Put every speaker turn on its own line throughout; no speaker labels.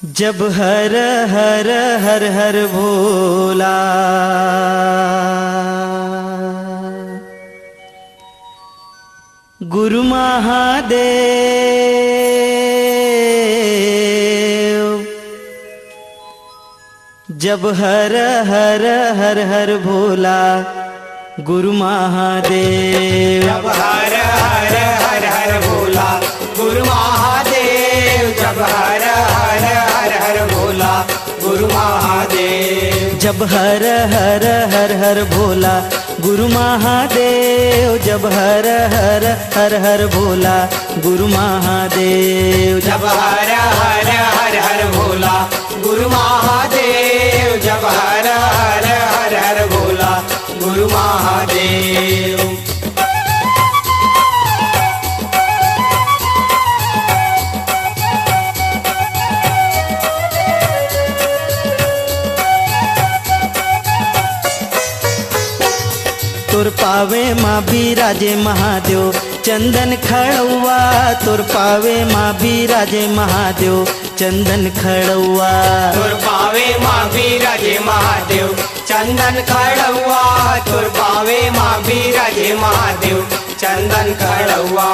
जब हर हर हर हर भोला गुरु महादेव, जब हर हर हर हर भोला गुरु महादेव,
जब हर हर हर हर भोला गुरु महादेव, जब हर हर हर हर भोला गुरु महादेव,
जब हर हर हर हर भोला गुरु महादेव, जब हर हर हर हर भोला गुरु महादेव,
जब हर हर हर हर भोला गुरु महादेव, जब हर हर हर हर भोला गुरु महादेव।
तुर पावे माँ बिराजे महादेव चंदन खड़ुआ, तुर पावे माँ बिराजे महादेव चंदन खड़ुआ,
तुर पावे माँ बिराजे महादेव चंदन खड़ुआ, तुर पावे माँ बिराजे महादेव चंदन खड़ुआ,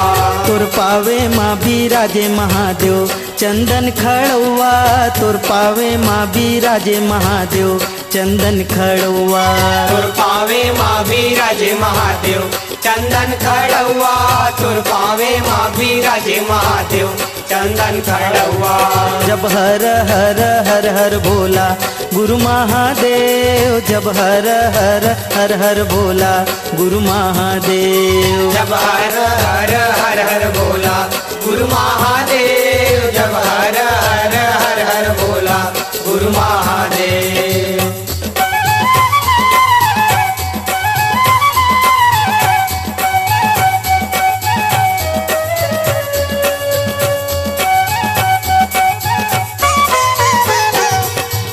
तुर पावे माँ बिराजे महादेव चंदन खड़ुआ, तुर पावे माँ बिराजे महादेव चंदन खड़ुआ,
तुर पावे माँ बिराजे महादेव चंदन खड़ुआ, तुर पावे माँ बिराजे महादेव चंदन खड़ुआ,
जब हर हर हर हर भोला गुरु महादेव, जब हर हर हर हर भोला गुरु महादेव,
जब हर हर हर हर भोला गुरु महादेव, जब हर हर हर हर भोला गुरु महादेव।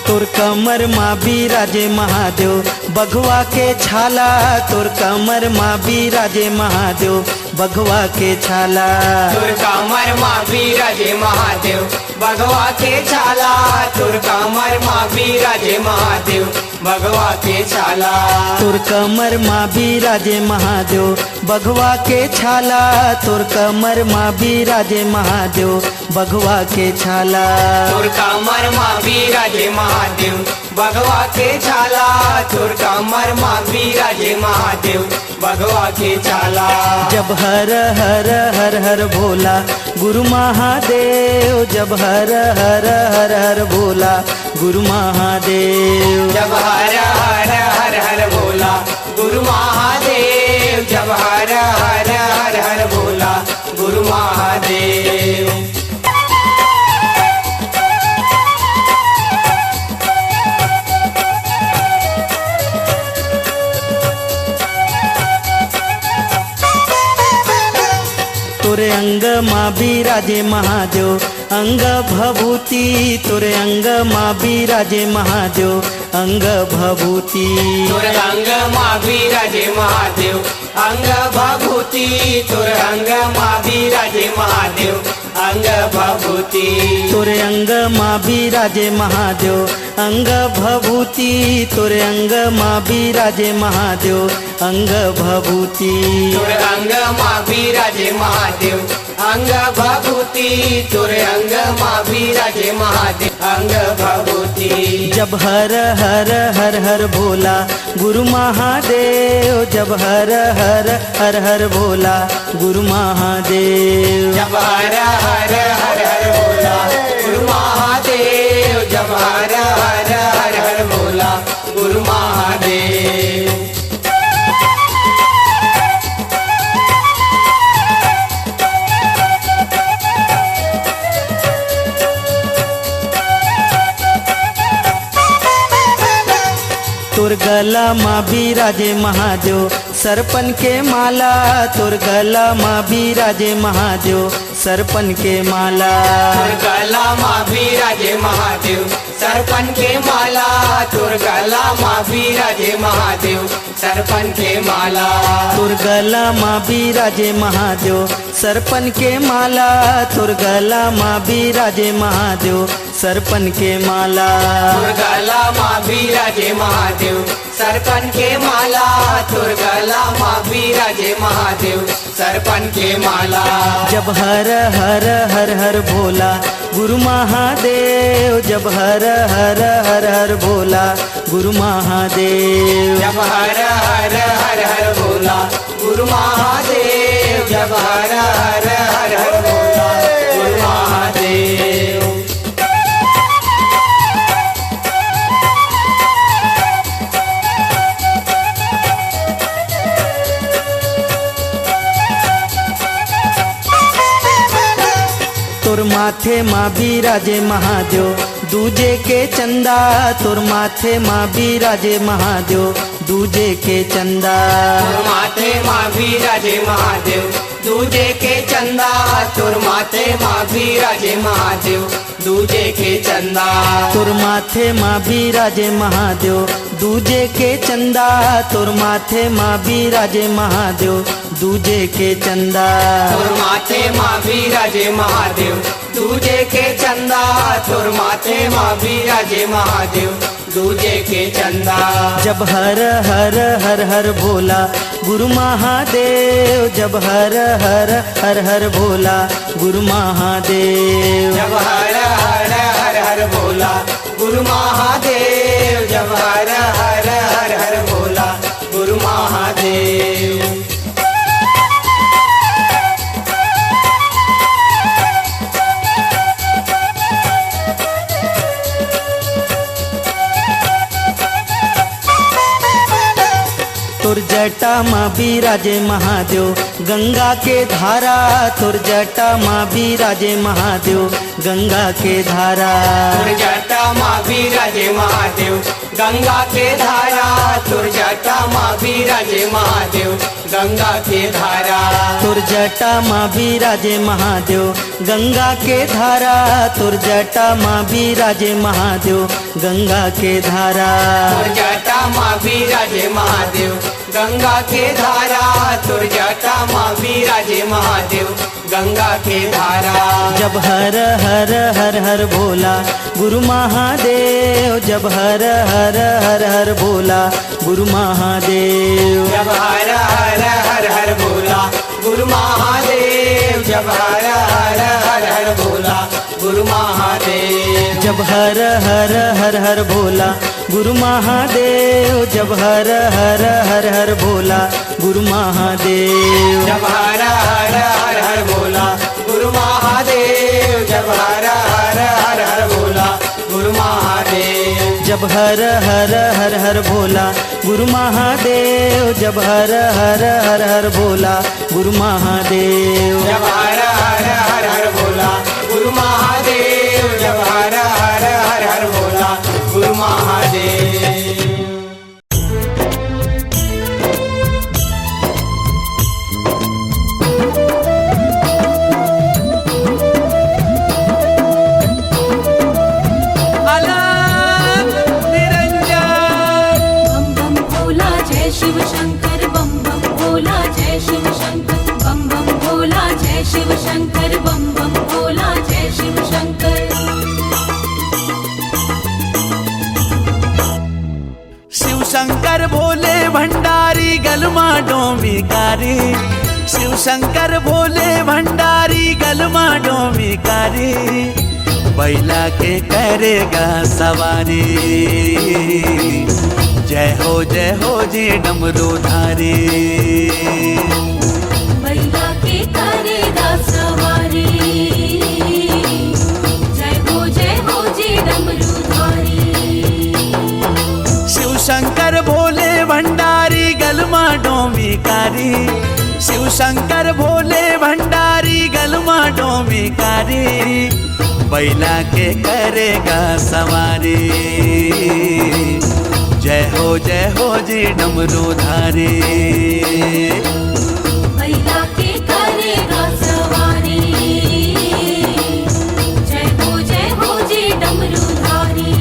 तुर कमर माँ बिराजे महादेव बघवा के छाला, तुर कमर माँ बिराजे महादेव बघवा के छाला,
तुर कमर माँ बिराजे महादेव भगवा के छाला, तुर कमर माँ बिराजे महादेव भगवा के छाला,
तुर कमर माँ बिराजे महादेव बघवा के छाला, तुर कमर माँ बिराजे महादेव बघवा के छाला,
तुर कमर माँ बिराजे महादेव भगवा के छाला, तुर कमर माँ बिराजे महादेव भगवा के छाला,
जब हर हर हर हर भोला गुरु महादेव, जब हर हर हर हर भोला गुरु महादेव,
जब हर हर हर हर भोला गुरु महादेव, जब हर हर हर हर भोला गुरु महादेव।
तोरे अंग माँ बिराजे महादेव अंग भभूति, तोरे अंग माँ बिराजे महादेव अंग भभूति,
तुर अंग माँ बिराजे महादेव अंग भभूति, तुर अंग माँ बिराजे महादेव अंग भभूति,
तोरे अंग माँ बिराजे महादेव अंग भभूति, तोरे अंग माँ बिराजे महादेव अंग भभूति,
तुर अंग माँ बिराजे महादेव अंग भभूति, तुर अंग माँ बिराजे महादेव अंग भभूति,
जब हर हर हर हर भोला गुरु महादेव, जब हर हर हर हर भोला गुरु महादेव,
जब हर हर हर हर भोला गुरु महादेव, जब हर हर हर हर भोला गुरु महादेव।
तुर गला माँ बिराजे महादेव सरपन के माला, तुर गला माँ बिराजे महादेव सरपन के माला,
तुर गला माँ बिराजे महादेव सरपन के माला, तुर गला माँ बिराजे महादेव सरपन के माला,
तुर गला माँ बिराजे महादेव सरपन के माला, तुर गला माँ बिराजे महादेव सरपन के माला
तुर गला माँ बिराजे महादेव सरपन के माला तुर गला माँ बिराजे महादेव सरपन के माला
जब हर हर हर हर भोला गुरु महादेव जब हर हर हर हर भोला गुरु महादेव
जब हर हर हर हर भोला गुरु महादेव जब हर हर हर हर भोला गुरु महादेव
तोर माथे माँ बिराजे महादेव दूजे के चंदा तोर माथे माँ बिराजे महादेव दूजे के चंदा
तुर माथे माँ बिराजे महादेव दूजे के चंदा तुर माथे माँ बिराजे महादेव दूजे के चंदा
तोर माथे माँ बिराजे महादेव दूजे के चंदा तोर माथे माँ बिराजे महादेव दूजे के चंदा
तुर माथे माँ बिराजे महादेव दूजे के चंदा तुर माथे माँ बिराजे महादेव दूजे के चंदा
जब हर हर हर हर भोला गुरु महादेव जब हर हर हर हर भोला गुरु महादेव
जब हर हर हर हर भोला गुरु महादेव जब हर हर हर हर भोला गुरु महादेव
तोर जटा माँ बिराजे महादेव गंगा के धारा तोर जटा माँ बिराजे महादेव गंगा के धारा
तुर जटा माँ बिराजे महादेव गंगा के धारा तुर जटा माँ बिराजे महादेव गंगा के धारा
तोर जटा माँ बिराजे महादेव गंगा के धारा तोर जटा माँ बिराजे महादेव गंगा के धारा
तुर जटा माँ बिराजे महादेव गंगा के धारा तुर जटा माँ बिराजे महादेव गंगा के धारा
जब हर हर हर हर भोला गुरु महादेव जब हर हर हर हर भोला गुरु महादेव
जब हर हर हर हर भोला गुरु महादेव जब हर हर हर हर भोला गुरु महादेव
जब हर हर हर हर भोला गुरु महादेव जब हर हर हर हर भोला गुरु महादेव
जब हर हर हर हर भोला गुरु महादेव जब हर हर हर हर भोला गुरु महादेव
जब हर हर हर हर भोला गुरु महादेव जब हर हर हर हर भोला गुरु महादेव
जब हर हर हर हर भोला गुरु महादेव जब हर हर हर हर भोला गुरु महादेव
बम बम भोला जय शिव शंकर बम बम भोला जय शिव शंकर बम बम भोला जय शिव शंकर बम बम भोला जय शिव शंकर
शिव शंकर भोले भंडारी गलमा डोमिकारी शिव शंकर भोले भंडारी गलमा डोमिकारी बैला के करेगा सवारी जय हो जी डमरूधारी
बैला के करेगा सवारी जय हो जी डमरूधारी
शिव शंकर भोले भंडारी गलमा डोमिकारी शिव शंकर भोले भंडारी गलमा डोमिकारी बैला के करेगा सवारी जय हो जी डमरूधारी
बैला के करेगा सवारी जय हो जी डमरूधारी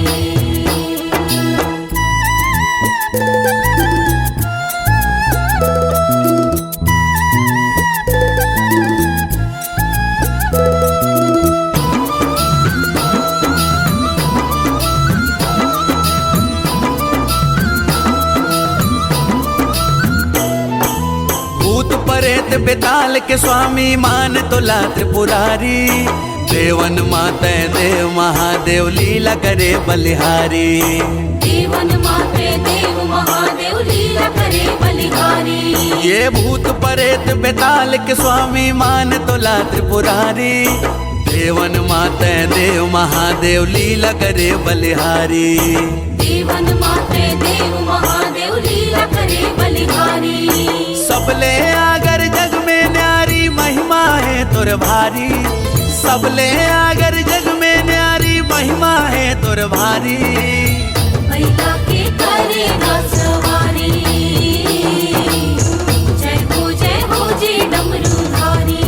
परेत बेताल के स्वामी मान तोला त्रिपुरारी। देवन माते देव महादेव लीला करे बलिहारी।
देवन माते देव महादेव लीला करे बलिहारी।
ये भूत परेत बेताल के स्वामी मान तोला त्रिपुरारी। देवन माते देव महादेव लीला करे बलिहारी।
देवन माते देव महादेव लीला करे बलिहारी।
सबले आगर जग में न्यारी महिमा है तुर भारी। सबले आगर जग में न्यारी महिमा है तुर भारी।
बैला के करेगा सवारी। जय हो जी डमरूधारी।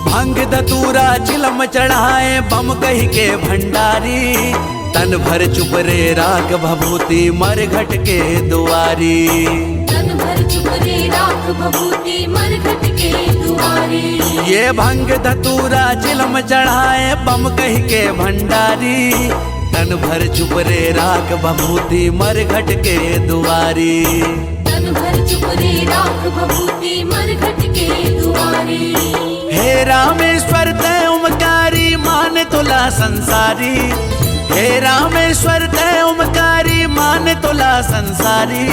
भंग धतूरा चिलम चढ़ाए बम कही के भंडारी। तन भर चुप रे राग भभूति मर घट के दुआरी।
तन भर चुप रे राख भभूति मरघट के दुआरी।
ये भंग धतूरा चिलम चढ़ाए बम कही के भंडारी। तन भर चुप रे राग भभूति मर घट के दुआरी।
तन भर चुप रे राख भभूति मरघट के दुआरी।
हे रामेश्वर तय ओमकारी मान तोला संसारी। हे रामेश्वर तय ओमकारी मान तोला संसारी।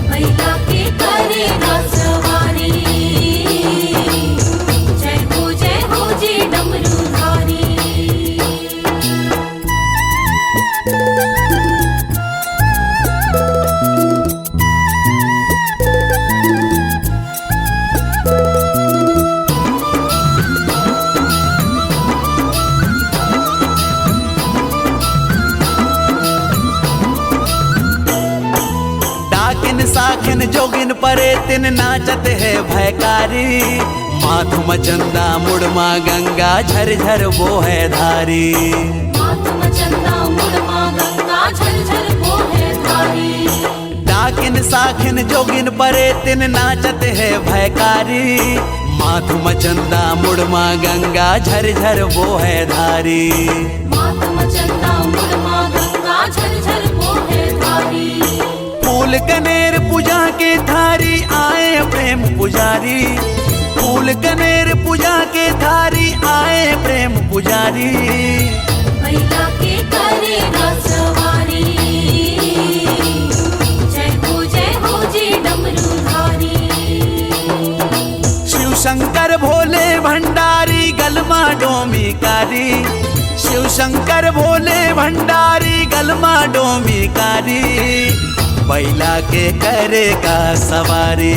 बैला के करेगा सवारी। जय हो जी डमरूधारी।
साखिन जोगिन परे तिन नाचत है भयकारी। माधु मचंदा मुड़मा गंगा झरझर वो है धारी।
माधु मचंदा मुड़मा गंगा झरझर वो है धारी।
डाकिन साखिन जोगिन परे तिन नाचत है भयकारी। माधु मचंदा मुड़मा गंगा झरझर वो है धारी।
माधु मचंदा मुड़मा गंगा झरझर वो है धारी।
फूल कनेर पूजा के थारी आए प्रेम पुजारी। फूल कनेर पूजा के थारी आए प्रेम पुजारी।
बैला के करेगा सवारी। जय हो जी डमरूधारी।
शिव शंकर भोले भंडारी गलमा डोमीकारी। शिव शंकर भोले भंडारी गलमा डोमीकारी। बैला के करेगा सवारी।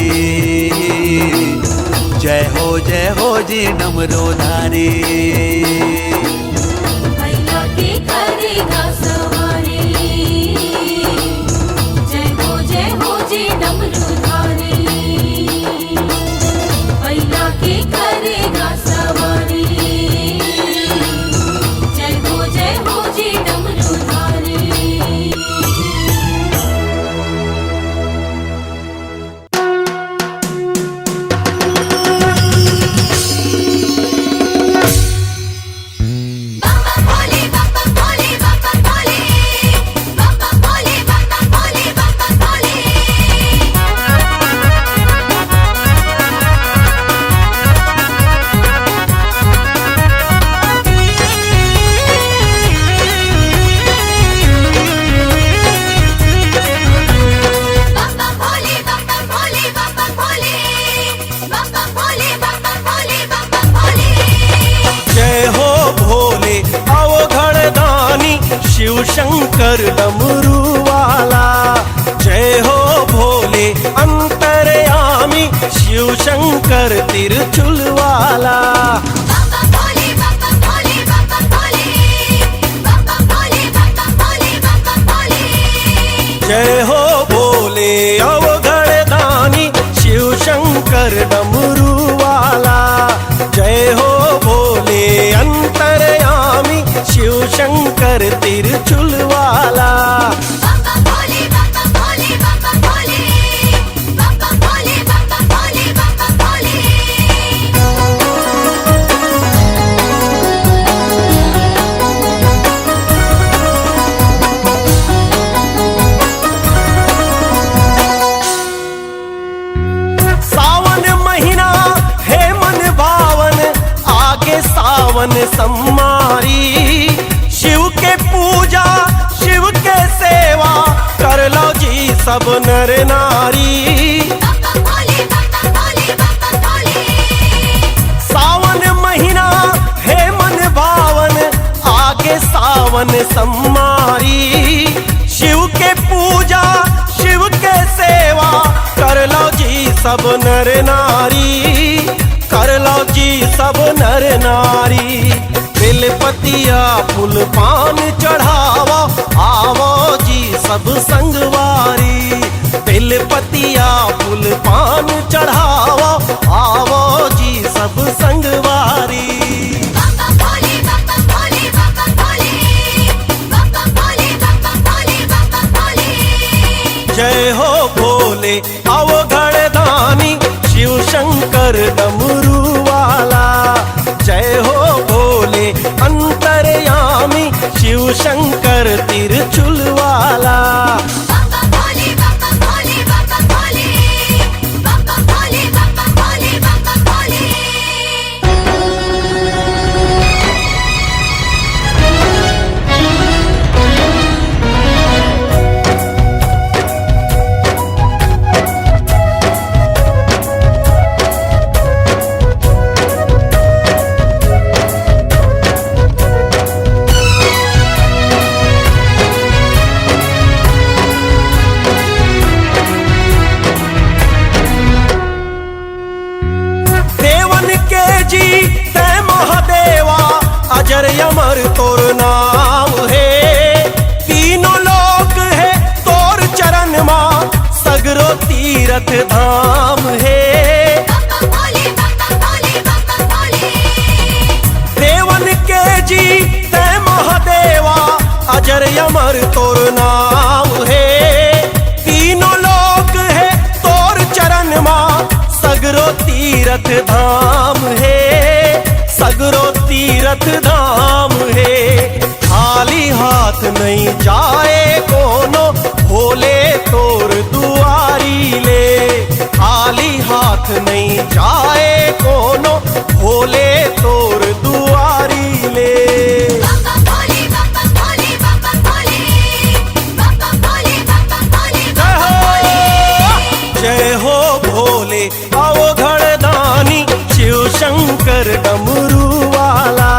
जय हो जी डमरूधारी।
बैला के करेगा सवारी। जय हो जी डमरूधारी। बैला के करेगा सवारी। जय हो जी डमरूधारी।
शिव शंकर डमरू वाला। जय हो भोले अंतर्यामी शिव शंकर तिरछुल वाला। जय हो भोले अवघड़ दानी शिव शंकर डमरू वाला। जय हो भोले अंतर्यामी शिव शंकर तिरछुल वाला। सावन सम्मारी। शिव के पूजा शिव के सेवा कर लो जी सब नर नारी। सावन महीना है मन भावन आगे सावन सम्मारी। शिव के पूजा शिव के सेवा कर लो जी सब नर नारी, कर लो जी सब नर नारी। बेलपतिया फूल पान चढ़ावा आवो जी सब संगवारी। बेलपतिया फूल पान चढ़ावा आवो जी सब संगवारी। जय हो भोले अवघड़ दानी शिव शंकर डमरू वाला। जय हो भोले अंतर्यामी शिव शंकर तिरछुल वाला। अजर अमर तोर नाम है, तीनों लोक है तोर चरण मां, सगरो तीरथ धाम है। देवन के जी तय महादेवा अजर अमर तोर नाम है, तीनों लोक है तोर चरण मां, सगरो तीरथ धाम है, सगरो तीरथ धाम है। खाली हाथ नहीं जाए कोनो भोले तोर दुआरी ले। खाली हाथ नहीं जाए कोनो भोले तोर दुआरी ले। जय हो भोले अवघड़ दानी शिव शंकर डमरू वाला।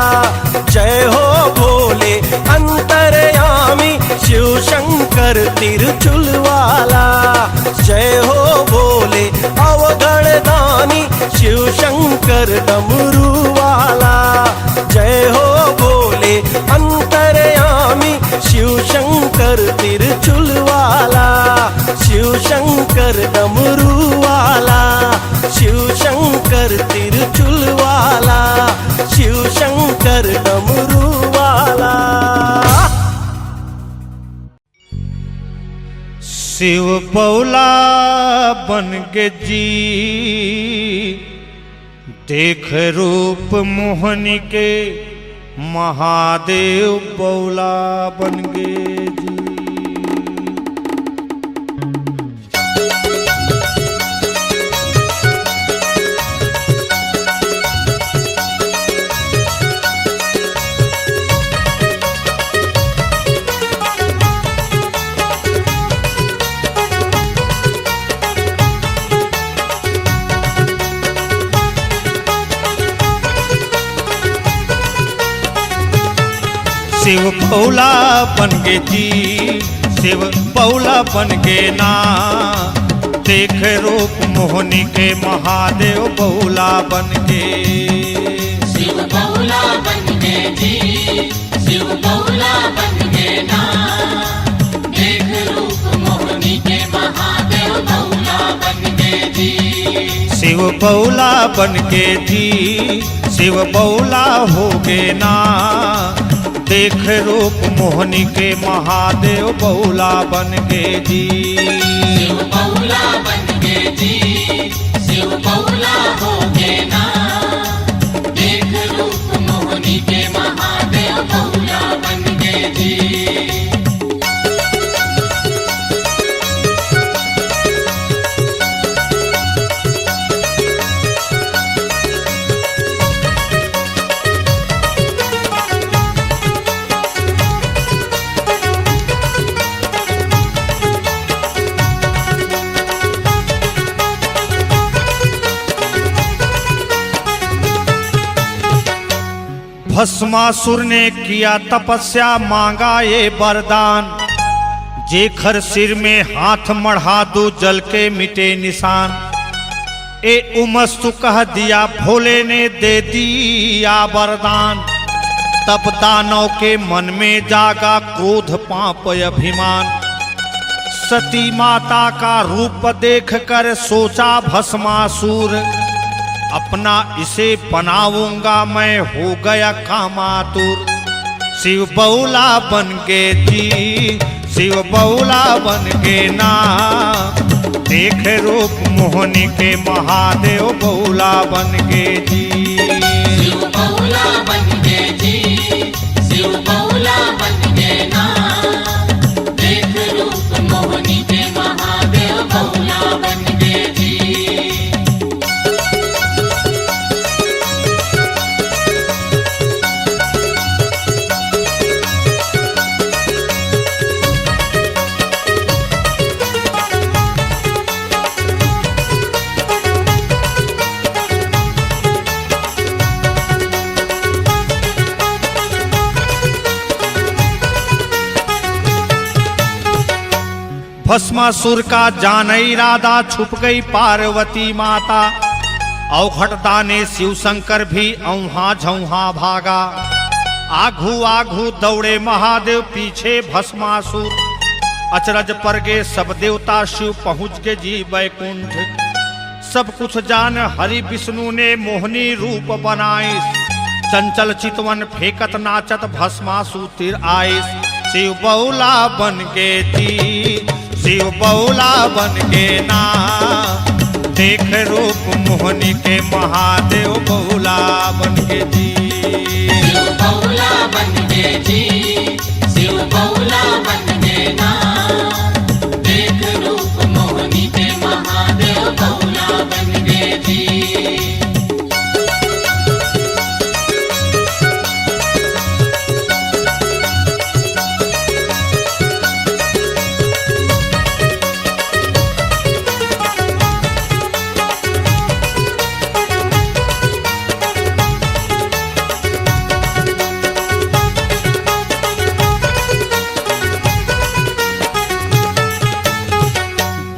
जय हो भोले अंतर्यामी शिव शंकर तिरछुल वाला। जय हो भोले अवघड़ दानी शिव शंकर डमरू वाला। जय हो भोले अंतर्यामी शिव शंकर तिरछुल वाला। शिव शंकर डमरू वाला, शिव शंकर तिरछुल वाला, शिव शंकर डमरू वाला।
शिव पौला बन के जी देख रूप मोहनी के, महादेव पौला बन गे जी। शिव पौला बन गे जी, शिव पौला बन गे ना, देख रूप मोहनी के, महादेव पौला बन गे।
शिव पौला बन गे जी, शिव पौला बन गे ना, देख रूप मोहनी के, महादेव पौला बन गे जी।
शिव पौला बन गे जी, शिव पौला हो गे ना, देख रूप मोहनी के, महादेव पौला बन गे जी।
शिव पौला बन गे जी, शिव पौला हो गे ना, देख रूप मोहनी के, महादेव पौला बन गे जी।
भस्मासुर ने किया तपस्या, मांगा ये वरदान, जेखर सिर में हाथ मढ़ा दो जल के मिटे निशान। ए उमस्तु कह दिया भोले ने, दे दिया वरदान। तब दानव के मन में जागा क्रोध पाप अभिमान। सती माता का रूप देख कर सोचा भस्मासुर, अपना इसे बनाऊंगा मैं, हो गया कामातुर। शिव बौला बन के जी, शिव बौला बन के ना, देख रूप मोहनी के महादेव बौला बन के जी।
शिव बौला बन के जी, शिव बौला बन के ना, देख रूप मोहनी के महादेव बौला बन के जी।
भस्मासुर का जान इरादा, छुप गई पार्वती माता। अवघटता ने शिव शंकर भी औहा झौहा भागा। आघू आघू दौड़े महादेव, पीछे भस्मासुर। अचरज पर गे सब देवता, शिव पहुँच के जी बैकुंठ। सब कुछ जान हरि विष्णु ने मोहनी रूप बनाइस। चंचल चितवन फेंकत नाचत भस्मासुर तिर आइस। शिव बौला बन के जी, शिव बौला बन के ना, देख रूप मोहनी के महादेव बौला बन के जी।
शिव बौला बन के जी, शिव बौला बन के ना, देख रूप मोहनी के महादेव बौला बन के जी।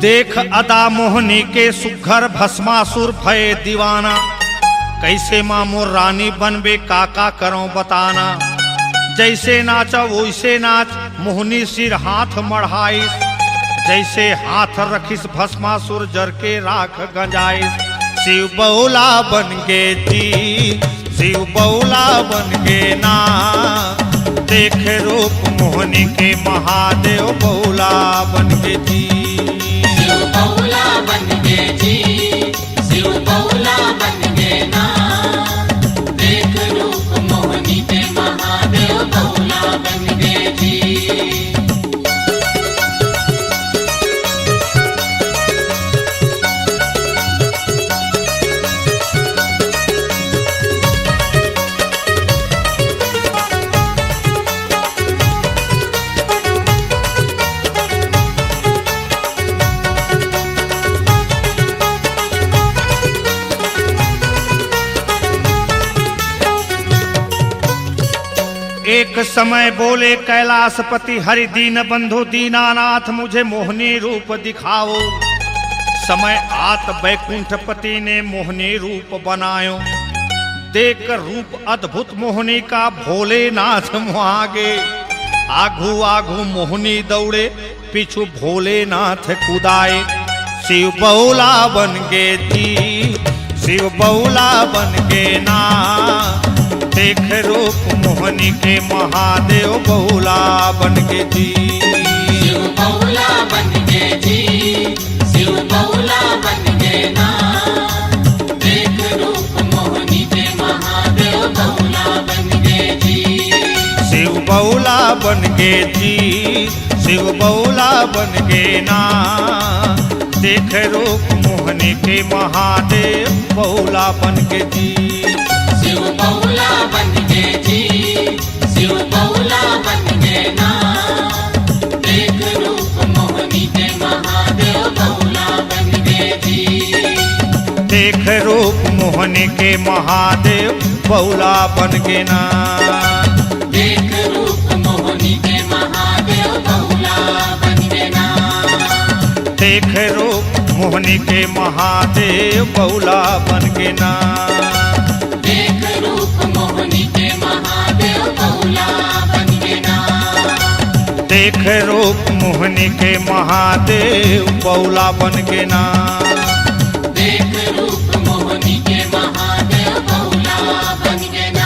देख अदा मोहनी के सुघर, भस्मासुर भय दीवाना। कैसे मामो रानी बनबे, काका करो बताना। जैसे नाचा वैसे नाच, मोहनी सिर हाथ मढ़ाइस। जैसे हाथ रखिस भस्मासुर, जर के राख गंजाइस। शिव बौला बन के जी, शिव बौला बन के ना, देख रूप मोहनी के महादेव बौला बन के जी।
शिव बौला बन के जी, शिव बौला बन के ना, देख रूप मोहनी के महादेव बौला बन के जी।
एक समय बोले कैलाशपति, हरि दीन बंधु दीनानाथ, मुझे मोहनी रूप दिखाओ। समय आत बैकुंठपति ने मोहनी रूप बनायो। देख रूप अद्भुत मोहनी का भोलेनाथ मुहागे। आघू आघू मोहनी दौड़े, पीछू भोलेनाथ कुदाए। शिव बौला बन के जी, शिव बौला बन के ना, देख रूप मोहनी के महादेव बौला बन के जी।
शिव बौला बन के जी, शिव बौला बन के ना, देख रूप मोहनी के महादेव बौला बन के जी।
शिव बौला बन के जी, शिव बौला बन के ना, देख रूप मोहनी के महादेव बौला बन के जी।
शिव बौला बन के जी, शिव बौला बन के ना, देख रूप मोहनी के महादेव बौला बन के जी।
देख रूप मोहनी के महादेव बौला बन के ना।
देख रूप मोहनी के महादेव बौला बन के ना।
देख रूप मोहनी के महादेव बौला बन के ना।
देख रूप मोहनी के महादेव बौला बन के ना।
देख रूप मोहनी के महादेव बौला बन के ना।
देख रूप मोहनी के महादेव बौला बन के ना।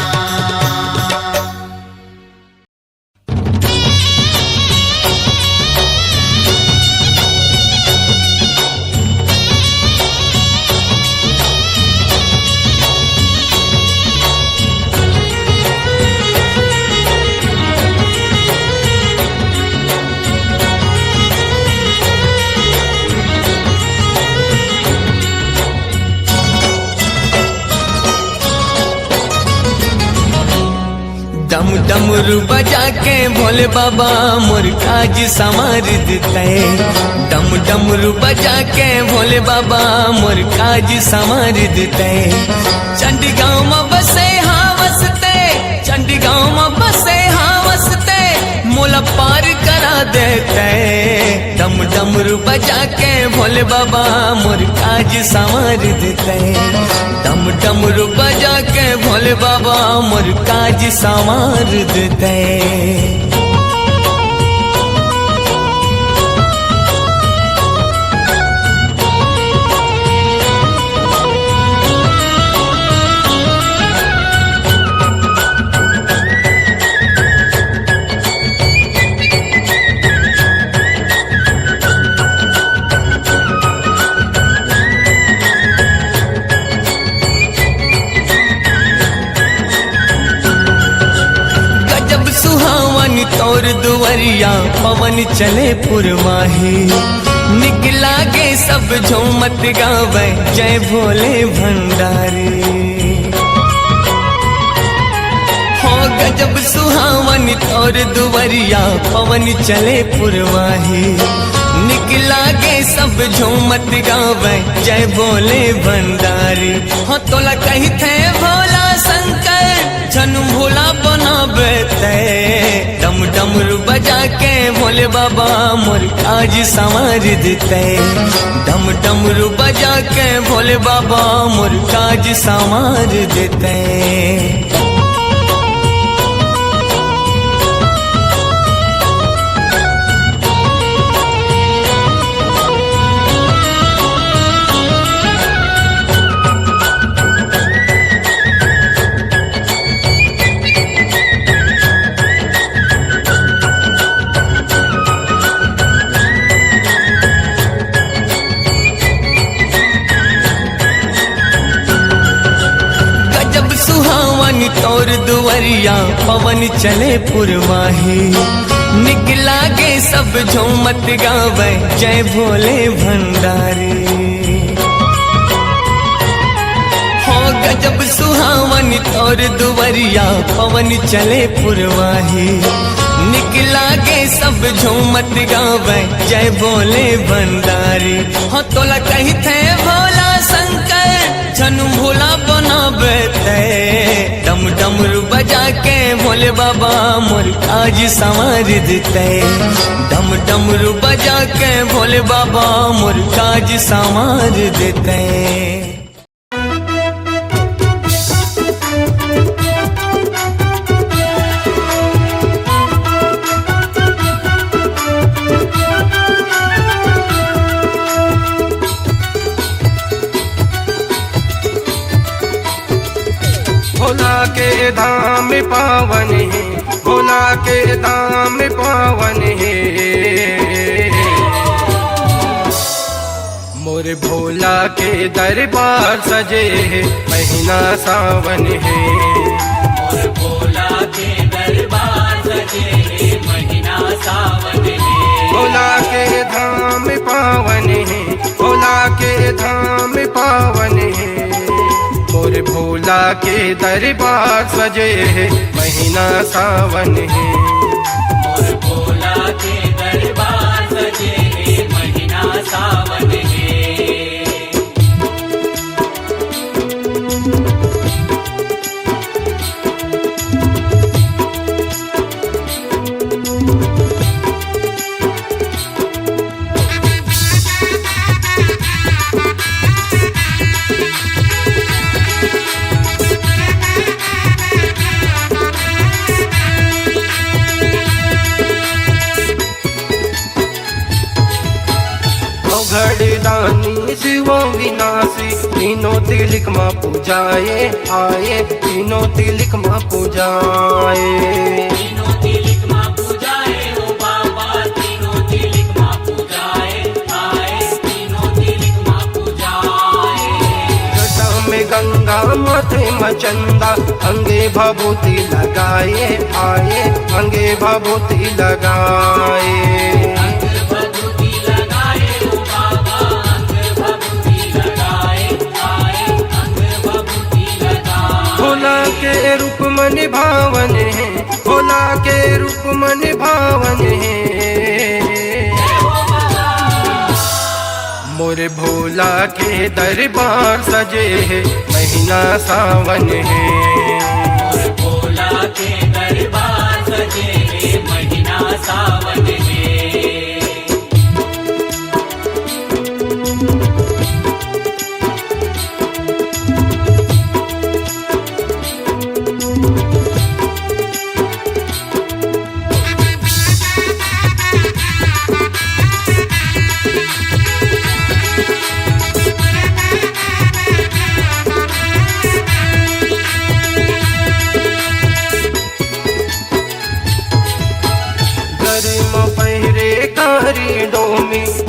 डम डमरू बजा के भोले बाबा मोर काज संवार देते। डम डमरू बजा के भोले बाबा मोर काज संवार देते। चंडीगांव में बसे हाँ वसते, चंडीगांव में बसे हाँ वसते, मोला पार करा देते। डम डमरू बजा के भोले बाबा मोर काज संवार देते। डम डमरू बजा के भोले बाबा मोर काज संवार देते। तौर दुवरिया पवन चले पुरवाही। निकला के सब झूमत गावे जय भोले भंडारी। हो गजब सुहावन तौर दुवरिया पवन चले पुरवाही। निकला के सब झूमत गावे जय भोले भंडारी। हो तोला कही थे भोला शंकर छनु भोला बनावे ते। डम डमरू बजा के भोले बाबा मोर काज संवार देते। डम डमरू बजा के भोले बाबा मोर काज संवार देते। तौर दुवरिया पवन चले पुरवाही। निकला के सब झूमत गावे जय भोले भंडारी। हो गजब सुहावन तौर दुवरिया पवन चले पुरवाही। निकला के सब झूमत गावे जय भोले भंडारी। हो तोला कही थे भोला शंकर छनु भोला बनावे ते। डम डमरू बजा के भोले बाबा मोर काज संवार देते। डम डमरू बजा के भोले बाबा मोर काज संवार देते।
भोला के धाम पावन है, भोला के धाम पावन है। मोर भोला के दरबार सजे है, महीना सावन है।
मोर भोला के दरबार सजे है, महीना सावन है।
भोला के धाम पावन है, भोला के धाम पावन है। मोर भोला के दरबार सजे है, महीना सावन है।
मोर भोला के दरबार सजे है, महीना सावन है।
घड़दानी शिवो विनाशी तीनों तिलक माँ पूजाए आए, तीनों तिलक माँ पूजाए।
तीनों तिलक माँ पूजाए ओ बाबा, तीनों तिलक माँ पूजाए आए, तीनों तिलक माँ पूजाए।
जटा में गंगा माथे में चंदा, अंगे भभूति लगाए आए, अंगे भभूति लगाए।
अंग भभूति लगाए ओ बाबा, अंग भभूति लगाए आए, अंग भभूति लगाए।
भोला के रूप मन भावन है, भोला के रूप मन भावन है। मोरे भोला के दरबार सजे है, महीना सावन है।
और भोला के दरबार सजे महीना सावन है।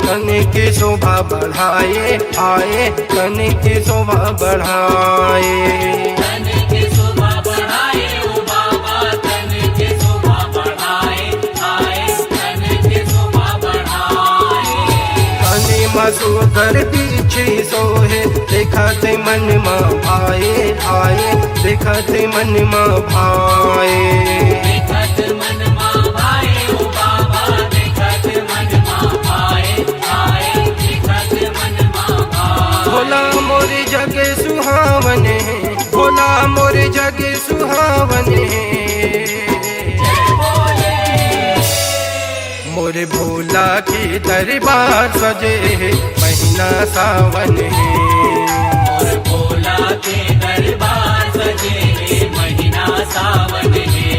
कने की शोभा बढ़ाए आए, कने की शोभा बढ़ाए।
तन की शोभा बढ़ाए ओ बाबा, तन की शोभा बढ़ाए आए, तन की शोभा बढ़ाए।
कने मसूकर पीछे सोहे, देखते मन माँ भाए आए, देखते मन माँ भाए।
देखत मन माँ भाए ओ बाबा, देखत मन माँ भाए आए, देखत मन माँ भाए।
भोला मोरे जगे सुहावन है, भोला मोरे जगे सुहावन है। मोरे भोला के दरबार सजे है, महीना सावन है।
और भोला के दरबार सजे महीना सावन है।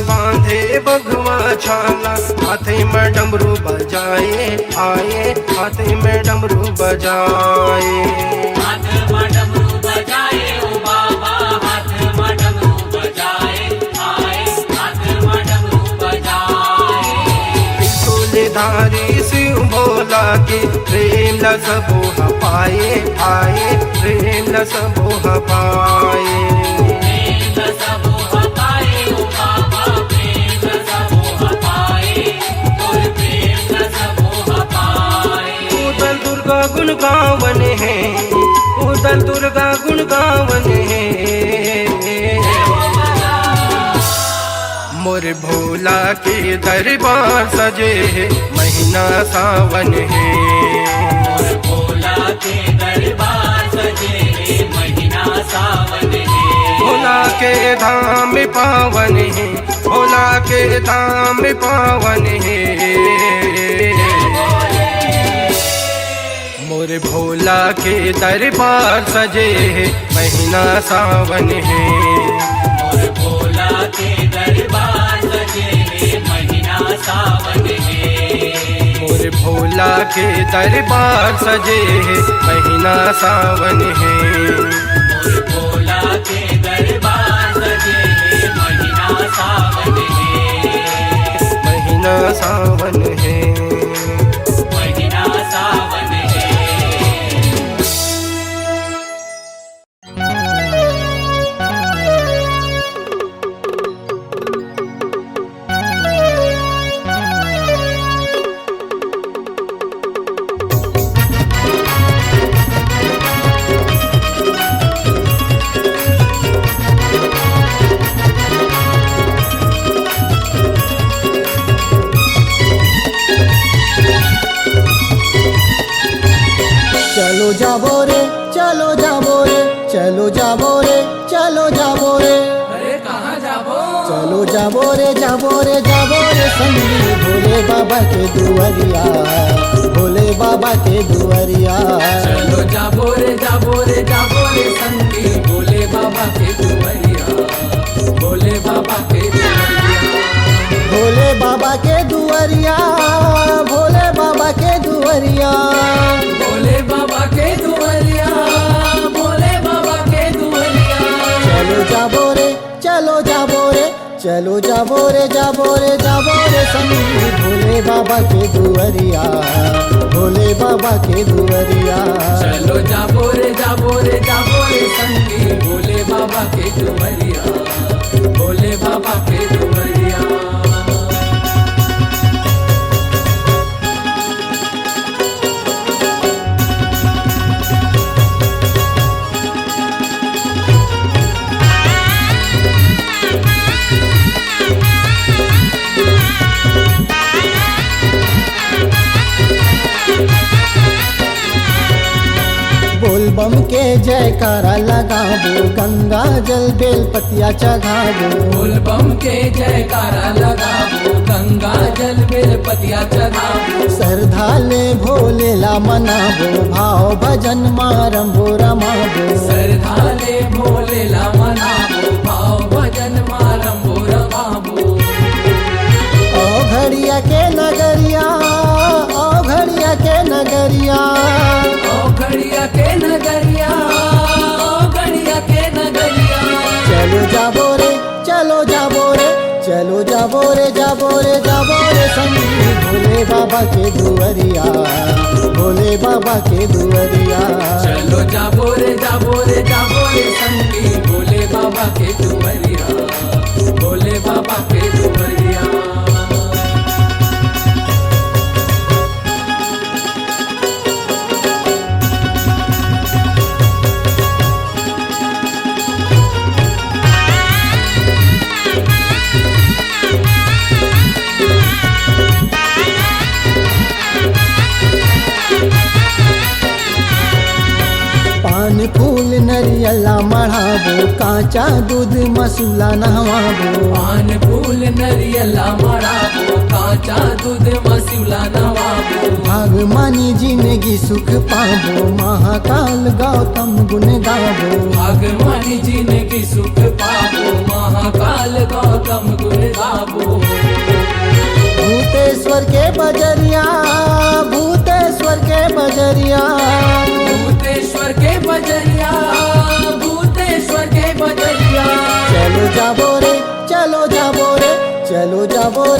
बांधे बघवा छाला, हाथे में डमरू बजाए आए, हाथे में डमरू बजाए।
हाथ में डमरू बजाए ओ बाबा, हाथ में डमरू बजाए आए, हाथ में डमरू बजाए।
त्रिशूलधारी शिव भोला के प्रेम न सबोह पाए आए, प्रेम न सबोह पाए।
प्रेम सबोह पाए ओ बाबा, प्रेम सबोह पाए, और प्रेम सबोह पाए।
उदल दुर्गा गुण गावन है, उदल दुर्गा गुण गावन है। मोरे भोला के दरबार सजे है, महीना सावन है।
और भोला के दरबार सजे महीना सावन है।
भोला के धाम पावन है, भोला के धाम पावन है। मोरे भोला के दरबार सजे है, महीना सावन है।
और भोला के दरबार सजे महीना सावन है।
मोरे भोला के दरबार सजे है, महीना सावन है।
और भोला के दरबार सजे महीना सावन है।
महीना सावन है।
महीना सावन है।
चलो जाबो रे चलो जाबो रे चलो जाबो रे चलो जाबो रे।
अरे कहाँ जाबो?
चलो जाबो रे संगी भोले बाबा के दुआरिया, भोले बाबा के दुआरिया।
चलो जाबो रे संगी भोले बाबा के दुआरिया, भोले बाबा के दुआरिया।
भोले बाबा के दुआरिया, भोले बाबा के दुआरिया,
भोले बाबा के दुआरिया, भोले बाबा के दुआरिया।
चलो जाबो रे चलो जाबो रे चलो जाबो रे संगी भोले बाबा के दुआरिया, भोले बाबा के दुआरिया।
चलो जाबो रे संगी भोले बाबा के दुआरिया, भोले बाबा के दुआरिया।
बोलबम के जयकारा लगाबो, गंगा जल बेल पतिया चढ़ाबो।
बोलबम के जयकारा लगाबो, गंगा जल बेल पतिया चढ़ाबो।
श्रद्धा ले भोले ला मनाबो, भाव भजन मारंबो रमाबो।
श्रद्धा ले भोले ला मनाबो, भाव भजन मारंबो रमाबो।
ओ घड़िया के नगरिया, ओ घड़िया के नगरिया,
ओ घड़िया के नगरिया, ओ घड़िया के नगरिया।
चलो जाबो रे चलो जाबो रे चलो जाबो रे संगी भोले बाबा के दुआरिया, भोले बाबा के दुआरिया।
चलो जाबो रे संगी भोले बाबा के दुआरिया, भोले बाबा के दुआरिया।
पान फूल नरियला मढ़ाबो, कांचा दूध मसूला नहवाबो।
पान फूल नरियला मढ़ाबो, कांचा दूध मसूला नवाबो।
भगवानी जिंदगी सुख पाबो, महाकाल गौतम गुण गाबो।
भगवानी जिंदगी सुख पाबो, महाकाल गौतम गुण गाबो।
भूतेश्वर के बजरिया, भूतेश्वर के बजरिया,
भूतेश्वर के बजरिया, भूतेश्वर के बजरिया।
चलो जाबो रे चलो जाबो रे चलो जाबो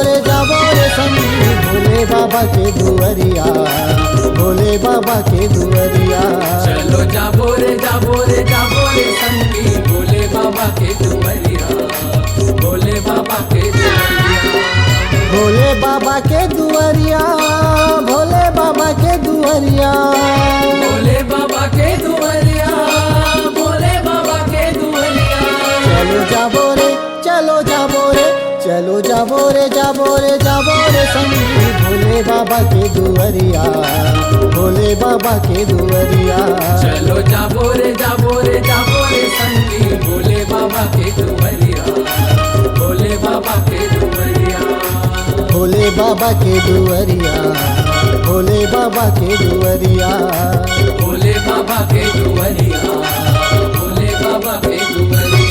रे संगी भोले बाबा के दुआरिया, भोले बाबा के दुआरिया।
चलो जाबो रे संगी भोले बाबा के दुआरिया, भोले बाबा के दुआरिया।
भोले बाबा के दुआरिया, भोले बाबा के दुआरिया,
भोले बाबा के दुआरिया, भोले बाबा के दुआरिया।
चलो जाबो रे चलो जाबो रे संगी भोले बाबा के दुआरिया, भोले बाबा के दुआरिया।
चलो जाबो रे संगी भोले बाबा के दुआरिया, भोले बाबा के दुआरिया।
भोले बाबा के दुआरिया, भोले बाबा के दुआरिया,
भोले बाबा के दुआरिया, भोले बाबा के दुआरिया।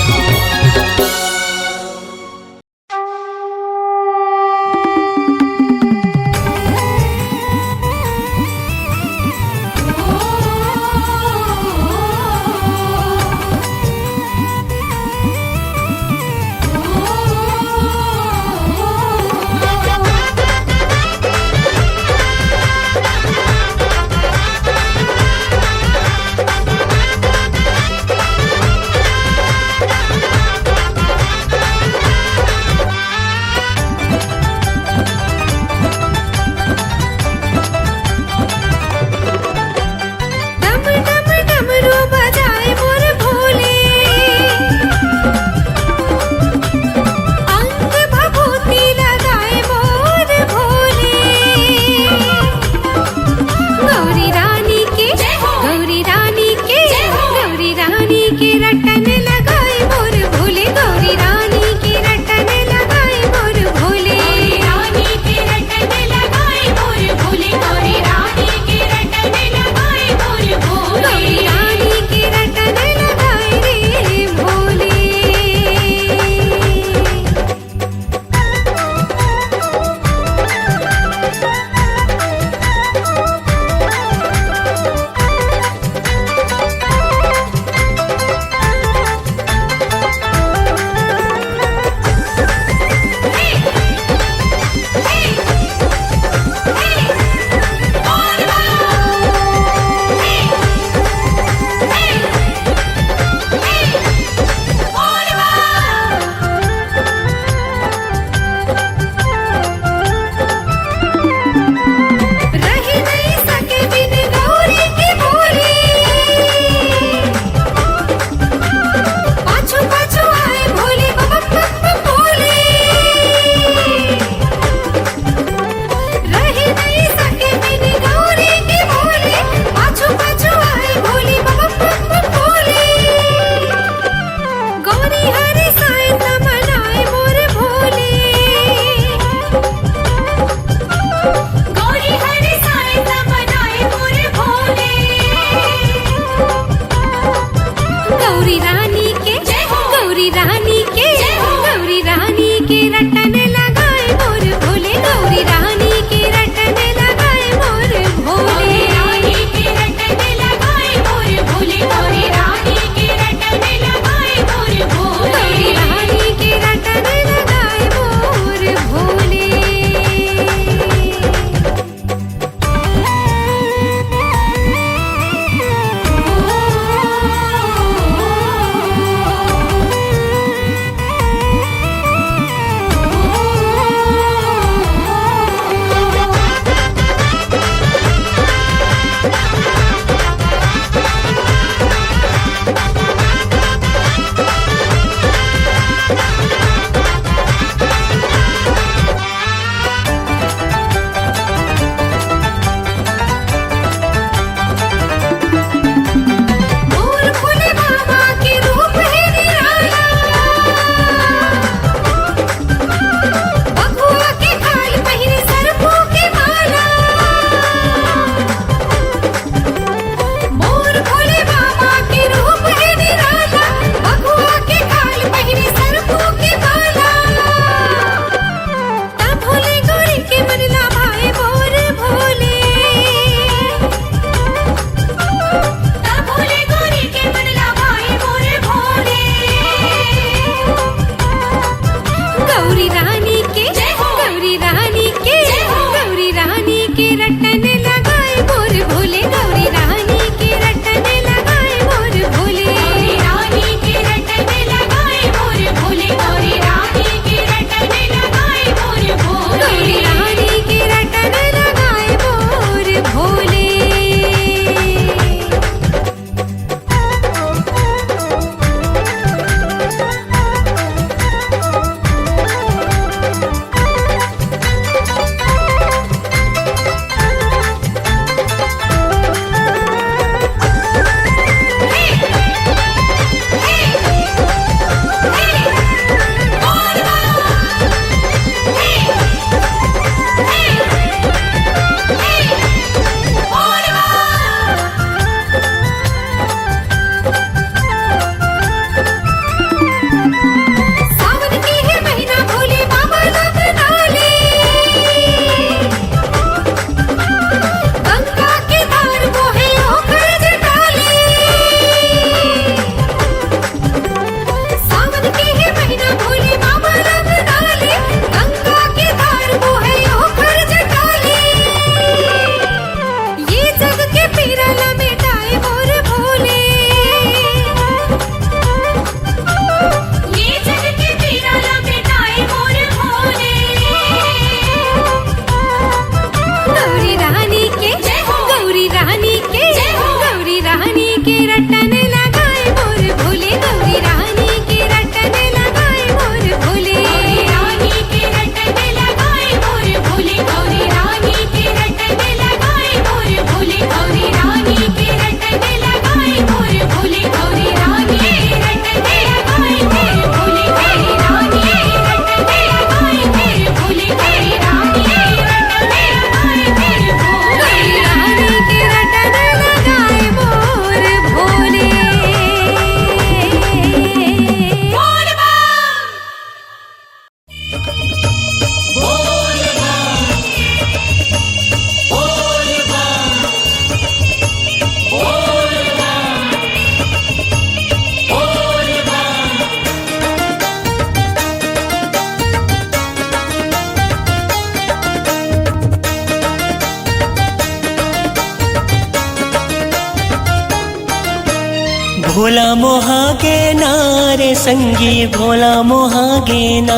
भोला मोहा के नारे संगी भोला मोहा के ना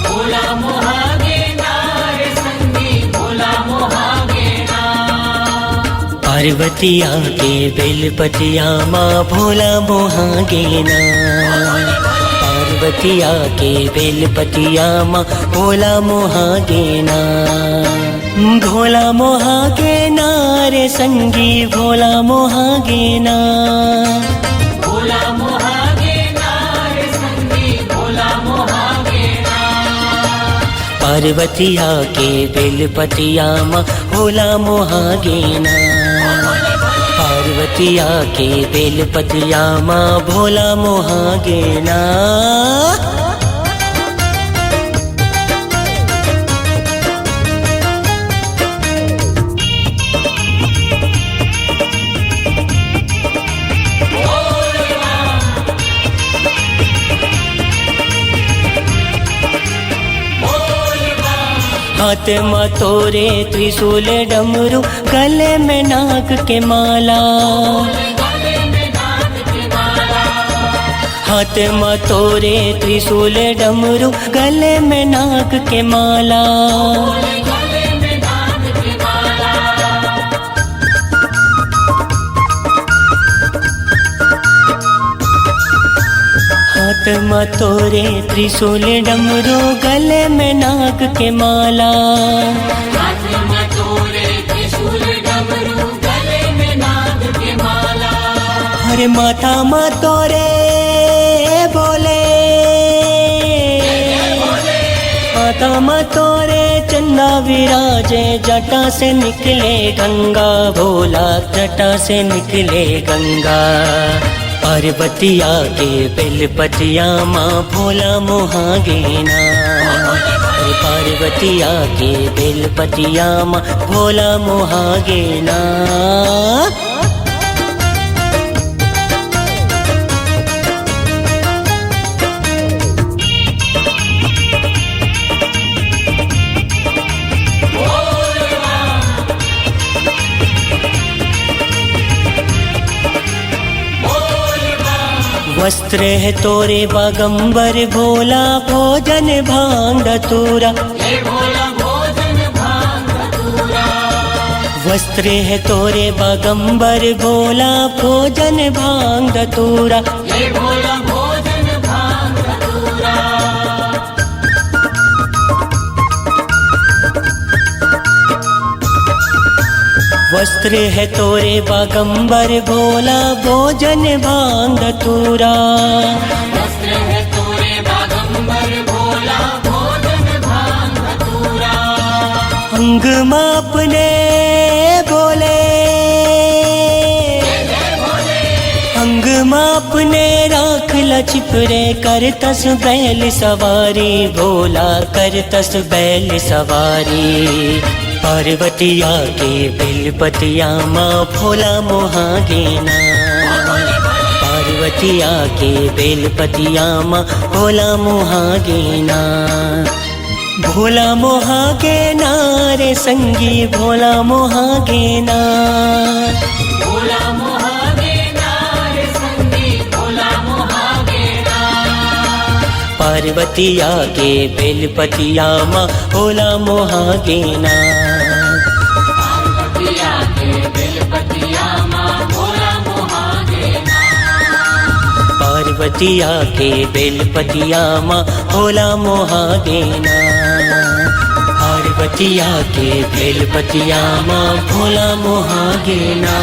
भोला मोहागे नारे संगी भोला मोहागे ना
पार्वतिया के बेलपतिया माँ भोला मोहा के ना पार्वतिया के बेलपतिया माँ भोला मोहा के ना भोला मोहा के नारे संगी भोला मोहा के ना
भोला मोहागे नारे संगी भोला मोहागे ना
पार्वतिया के बेलपतिया माँ भोला मोहा के ना पार्वतिया के बेलपतिया माँ भोला मोहा के ना हाथ में तोरे त्रिशूल डमरू गले में नाग के माला हाथ में तोरे त्रिशूल डमरू गले में नाग के माला हाथ में तोरे त्रिशूल डमरू गले में नाग के माला
हाथ में तोरे त्रिशूल डमरू गले में नाग के माला
हरे माथा में तोरे बोले माथा में तोरे चंदा विराजे जटा से निकले गंगा भोला जटा से निकले गंगा पार्वतिया के बेलपतिया माँ भोला मोहा के ना पार्वतिया के बेलपतिया माँ भोला मोहा के ना वस्त्र है तोरे बागंबर भोला भोजन भांग धतूरा
हे भोला भोजन भांग धतूरा
वस्त्र है तोरे बागंबर भोला भोजन भांग धतूरा
हे भोला भोजन भांग धतूरा
वस्त्र है तोरे बागंबर भोला भोजन भांग धतूरा
वस्त्र है तोरे बागंबर भोला भोजन भांग धतूरा
अंग मापने बोले अंग मापने राख लचिपरे कर तस बैल सवारी भोला कर तस बैल सवारी पार्वतिया के बेलपतिया माँ भोला मोहा के ना पार्वतिया के बेलपतिया माँ भोला मोहा के ना भोला मोहा के नारे संगी भोला मोहा के ना
भोला मोहागे नारे संगी भोला मोहागे ना
पार्वतिया के बेलपतिया माँ भोला मोहा के ना
पार्वतिया के बेलपतिया माँ भोला मोहागे ना
पार्वतिया के बेलपतिया माँ भोला मोहा के ना पार्वतिया के बेलपतिया माँ भोला मोहा के ना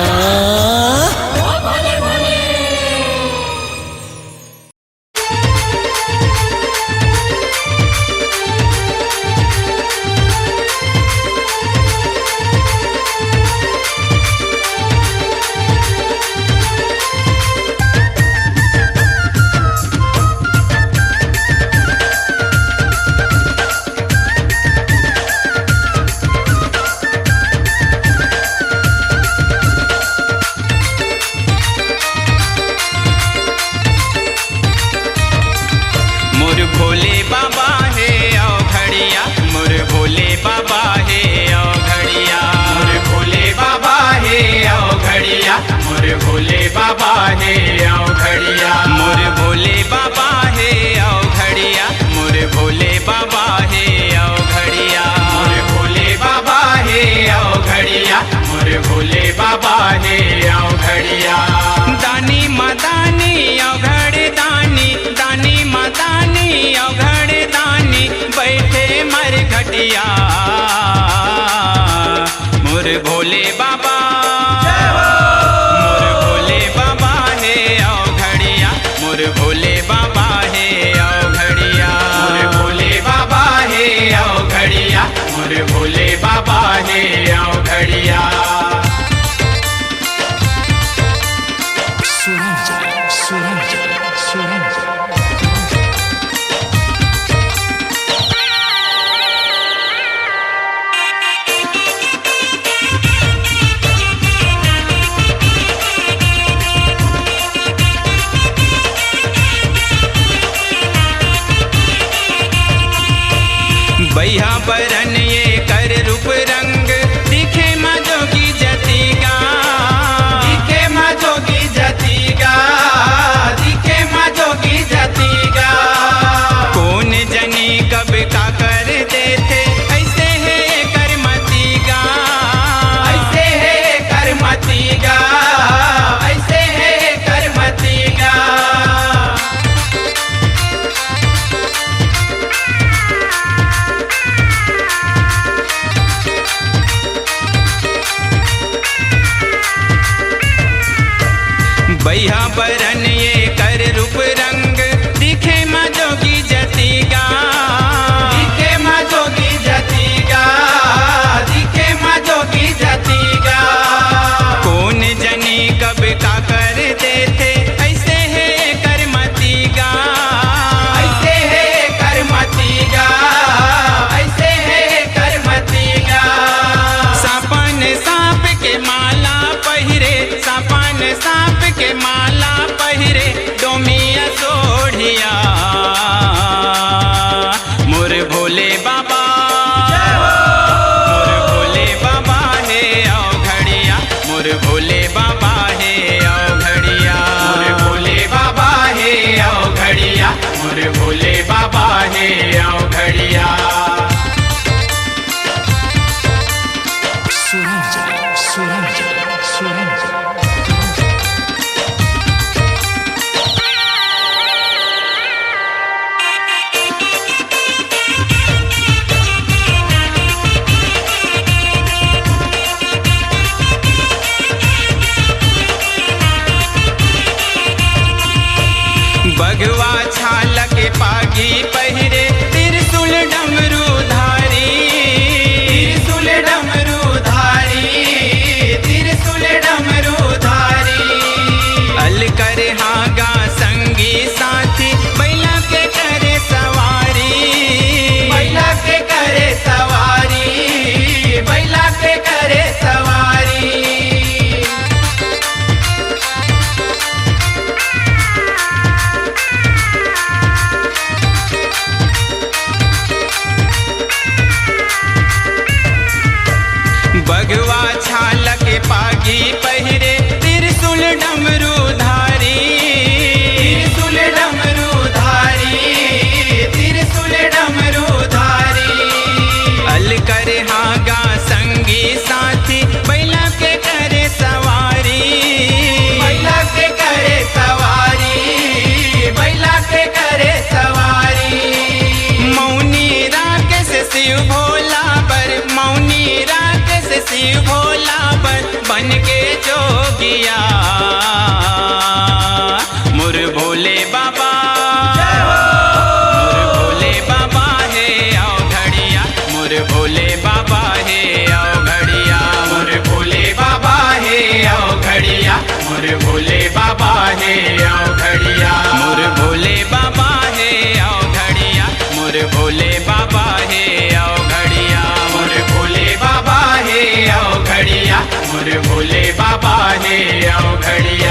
बाबा हे आओ घड़िया।
दानी मदानी अवघड़ दानी, दानी मदानी अवघड़ दानी, बैठे मर घटिया मोर भोले बाबा, मोर भोले बाबा हे अवघड़िया, मोर भोले बाबा हे अवघड़िया,
मोर भोले बाबा हे आओ घड़िया, मोर भोले बाबा हे आओ घड़िया।
बैहा बरन ये कर रूप रंग, दिखे माँ जोगी जतिगा,
दिखे माँ जोगी जतिगा, दिखे माँ जोगी जतिगा।
कौन जनी कब का कर देते, ऐसे है करमतिगा,
ऐसे है करमतिगा, ऐसे है करमतिगा।
बैहा बरन ये कर रूप रंग, दिखे माँ जोगी जतिगा,
दिखे माँ जोगी जतिगा, दिखे माँ जोगी जतिगा।
कौन जनी कब का कर देते, ऐसे है करमतिगा,
ऐसे है करमतिगा, ऐसे है करमतिगा।
सापन सांप के माला पहिरे, सापन सांप के माला पहिरे, डोमिया सोढ़िया मोर भोले बाबा, मोर भोले बाबा हे आओ घड़िया, मोर भोले बाबा हे आओ घड़िया,
मोर भोले बाबा हे आओ घड़िया, मोर भोले बाबा हे आओ घड़िया।
बगवा छाल के पागी पहिरे, त्रिशूल डमरू धारी,
त्रिशूल डमरू धारी, त्रिशूल डमरू धारी।
अल करे हागा संगी साथी, बैला के करे सवारी,
बैला के करे सवारी, बैला के करे सवारी।
बगवा छाल के पागी पहिरे, त्रिशूल डमरू धारी,
त्रिशूल डमरू धारी, त्रिशूल डमरू धारी।
अल करे हागा संगी साथी, बैला के करे सवारी,
बैला के करे सवारी, बैला के करे सवारी।
मौनी राकेश शिव भोला पर, मौनी राकेश शिव भोला पर, बन के जोगिया मोर भोले बाबा, मोर भोले बाबा हे आओ घड़िया, मोर भोले बाबा हे आओ घड़िया,
मोर भोले बाबा हे आओ घड़िया, मोर भोले बाबा हे आओ घड़िया।
मोर भोले बाबा हे आओ घड़िया, मोर भोले बाबा हे आओ घड़िया,
मोर भोले बाबा हे आओ घड़िया, मोर भोले बाबा हे आओ घड़िया।